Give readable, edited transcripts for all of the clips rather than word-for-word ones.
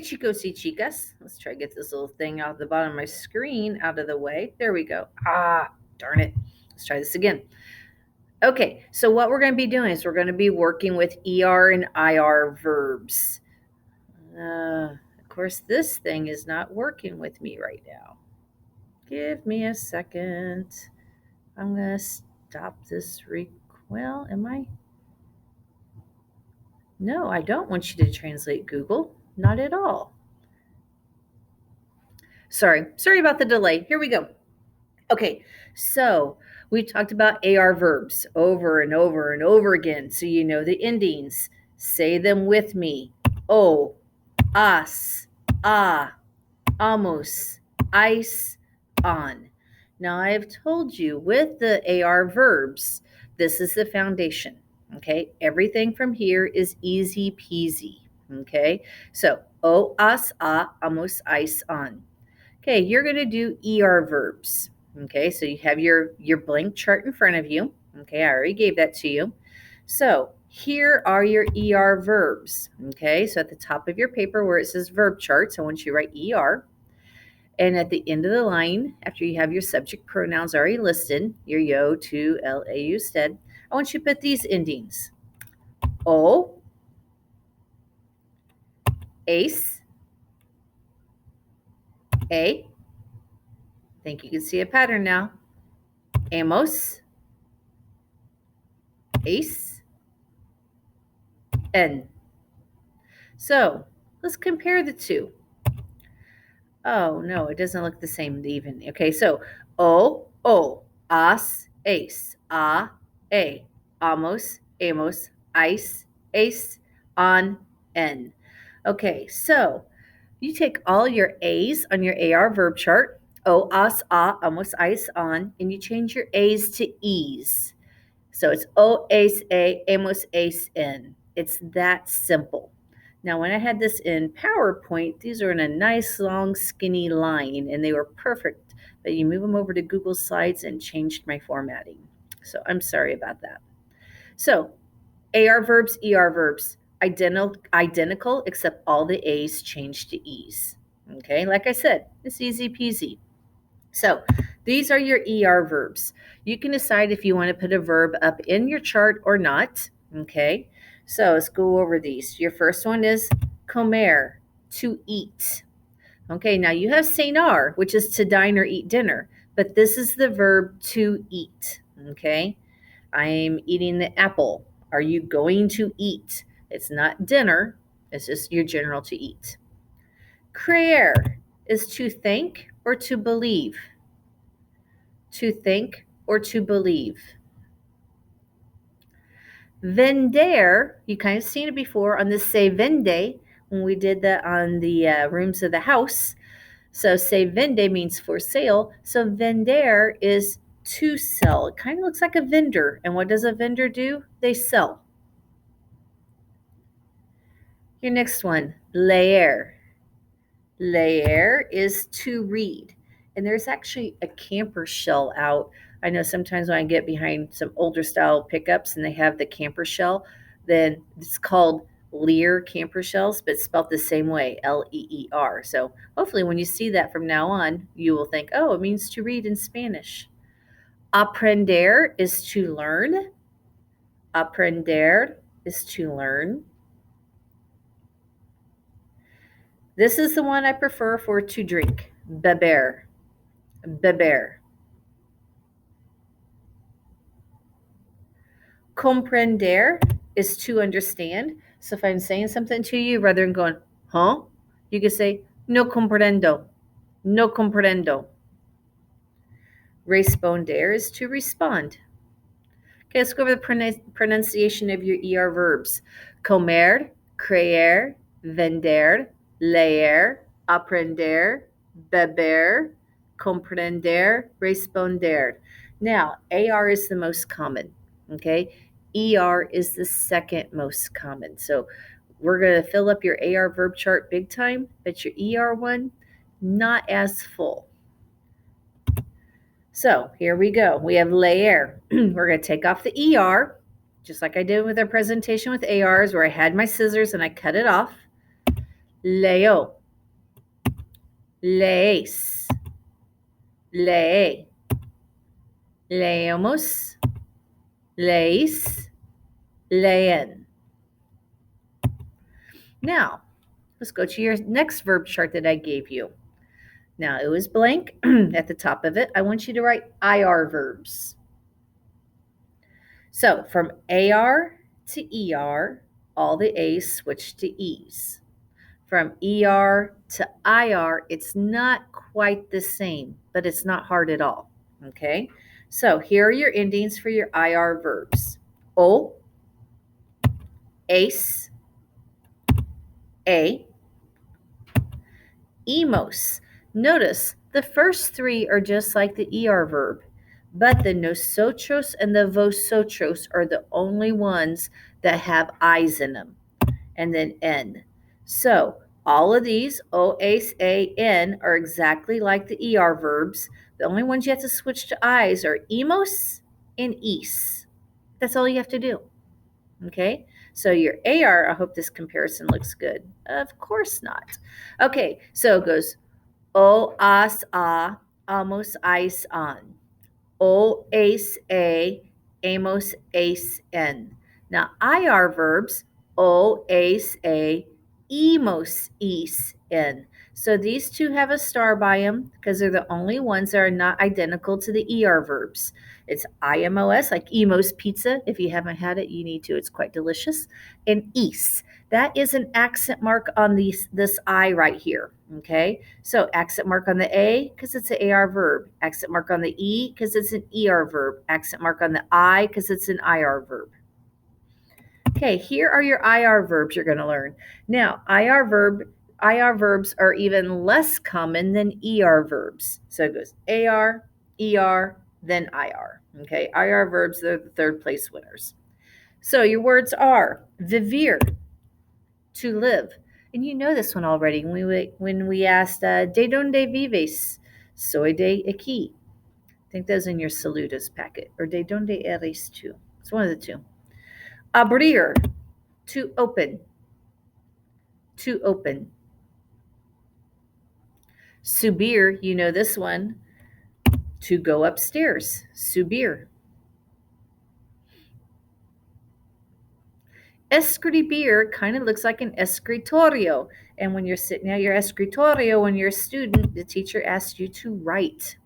Chicos y chicas. Let's try to get this little thing out the bottom of my screen out of the way. There we go. Ah, darn it. Let's try this again. Okay, so what we're going to be doing is we're going to be working with ER and IR verbs. Of course, this thing is not working with me right now. Give me a second. I'm going to stop this. Well, am I? No, I don't want you to translate Google. Not at all. Sorry about the delay. Here we go. Okay, so we've talked about AR verbs over and over and over again. So you know the endings. Say them with me. O, as, a, amos, ice, on. Now I have told you with the AR verbs, this is the foundation. Okay, everything from here is easy peasy. Okay, so o, as, a, amos, ice, on. Okay, you're going to do ER verbs. Okay, so you have your blank chart in front of you. Okay, I already gave that to you. So here are your ER verbs. Okay, so at the top of your paper where it says verb charts, I want you to write ER. And at the end of the line, after you have your subject pronouns already listed, your yo, to, lau, stead, I want you to put these endings. O, ace, a. I think you can see a pattern now. Amos, ace, N. So let's compare the two. Oh, no, it doesn't look the same even. Okay, so o, as, ace, a, amos, ice, ace, on, N. Okay, so you take all your A's on your AR verb chart, o, as, a, amos, ice, on, and you change your A's to E's. So it's o, ace, a, amos, ace, N. It's that simple. Now, when I had this in PowerPoint, these are in a nice, long, skinny line, and they were perfect. But you move them over to Google Slides and changed my formatting. So I'm sorry about that. So AR verbs, ER verbs, identical, except all the A's changed to E's. Okay, like I said, it's easy peasy. So these are your ER verbs. You can decide if you want to put a verb up in your chart or not. Okay, so let's go over these. Your first one is comer, to eat. Okay, now you have cenar, which is to dine or eat dinner, but this is the verb to eat. Okay, I'm eating the apple. Are you going to eat? It's not dinner, it's just your general to eat. Creer is to think or to believe. To think or to believe. Vender, you kind of seen it before on this say vende when we did that on the rooms of the house. So say vende means for sale. So vender is to sell. It kind of looks like a vendor. And what does a vendor do? They sell. Your next one, leer. Leer is to read. And there's actually a camper shell out. I know sometimes when I get behind some older style pickups and they have the camper shell, then it's called Leer camper shells, but spelled the same way, Leer. So hopefully when you see that from now on, you will think, oh, it means to read in Spanish. Aprender is to learn. Aprender is to learn. This is the one I prefer for to drink. Beber. Beber. Comprender is to understand. So if I'm saying something to you, rather than going, huh? You can say, no comprendo. No comprendo. Responder is to respond. Okay, let's go over the pronunciation of your ER verbs. Comer, creer, vender, leer, aprender, beber, comprender, responder. Now, AR is the most common, okay? ER is the second most common. So we're going to fill up your AR verb chart big time, but your ER one, not as full. So here we go. We have leer. We're going to take off the ER, just like I did with our presentation with ARs, where I had my scissors and I cut it off. leo, lees, lee, leemos, leis, leen. Now, let's go to your next verb chart that I gave you. Now, it was blank at the top of it. I want you to write IR verbs. So, from AR to ER, all the A's switch to E's. From ER to IR, it's not quite the same, but it's not hard at all. Okay? So, here are your endings for your IR verbs. O, ace, a, emos. Notice the first three are just like the ER verb, but the nosotros and the vosotros are the only ones that have I's in them, and then N. So all of these, O, ace, A, N, are exactly like the ER verbs. The only ones you have to switch to I's are emos and is. That's all you have to do. Okay, so your AR, I hope this comparison looks good. Of course not. Okay, so it goes O, as, a, amos, ice, on. O, ace, a, amos, ace, en. Now, IR verbs, O, ace, a, emos, is, en. So these two have a star by them because they're the only ones that are not identical to the ER verbs. It's IMOS, like Emos Pizza. If you haven't had it, you need to. It's quite delicious. And is. That is an accent mark on this I right here. Okay, so accent mark on the A because it's an AR verb. Accent mark on the E because it's an ER verb. Accent mark on the I because it's an IR verb. Okay, here are your IR verbs you're going to learn. Now, IR verbs are even less common than ER verbs. So it goes AR, ER, then IR. Okay, IR verbs are the third place winners. So your words are vivir, to live. And you know this one already when we asked, ¿de dónde vives? Soy de aquí. I think those in your saludos packet. Or ¿de dónde eres tú? It's one of the two. Abrir, to open. To open. Subir, you know this one. To go upstairs. Subir. Escribir kind of looks like an escritorio. And when you're sitting at your escritorio, when you're a student, the teacher asks you to write.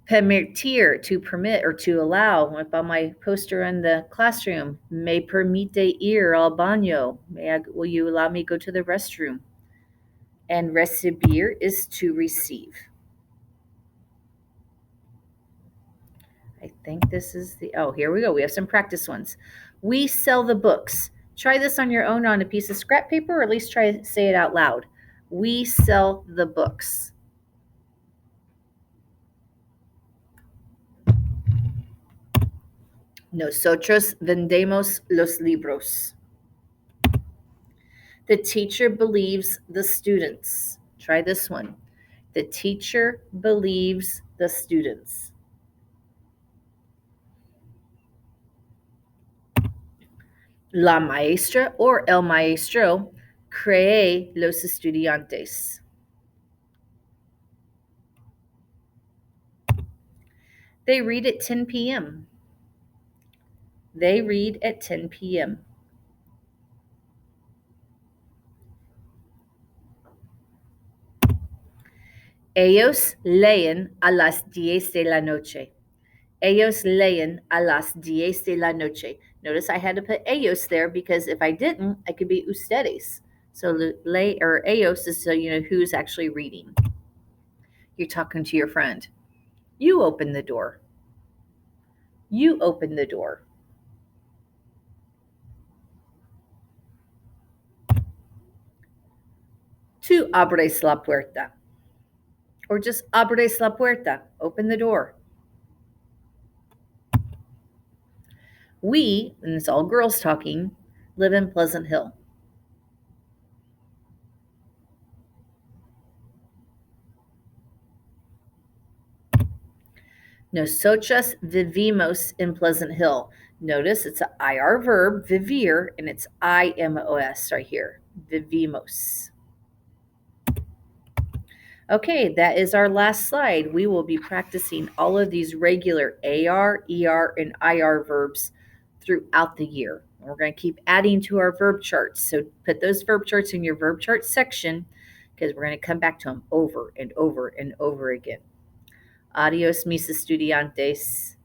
Permitir, to permit or to allow. Up on my poster in the classroom, me permite ir al baño. Will you allow me to go to the restroom? And recibir is to receive. I think this is here we go. We have some practice ones. We sell the books. Try this on your own on a piece of scrap paper, or at least try to say it out loud. We sell the books. Nosotros vendemos los libros. The teacher believes the students. Try this one. The teacher believes the students. La maestra or el maestro cree los estudiantes. They read at 10 p.m. They read at 10 p.m. Ellos leen a las 10 de la noche. Ellos leen a las 10 de la noche. Notice I had to put ellos there because if I didn't, I could be ustedes. So le or ellos is so you know who's actually reading. You're talking to your friend. You open the door. You open the door. Tú abres la puerta. Or just abres la puerta. Open the door. We, and it's all girls talking, live in Pleasant Hill. Nosotras vivimos in Pleasant Hill. Notice it's an IR verb, vivir, and it's IMOS right here. Vivimos. Okay, that is our last slide. We will be practicing all of these regular AR, ER, and IR verbs throughout the year. We're going to keep adding to our verb charts. So put those verb charts in your verb chart section because we're going to come back to them over and over and over again. Adios, mis estudiantes.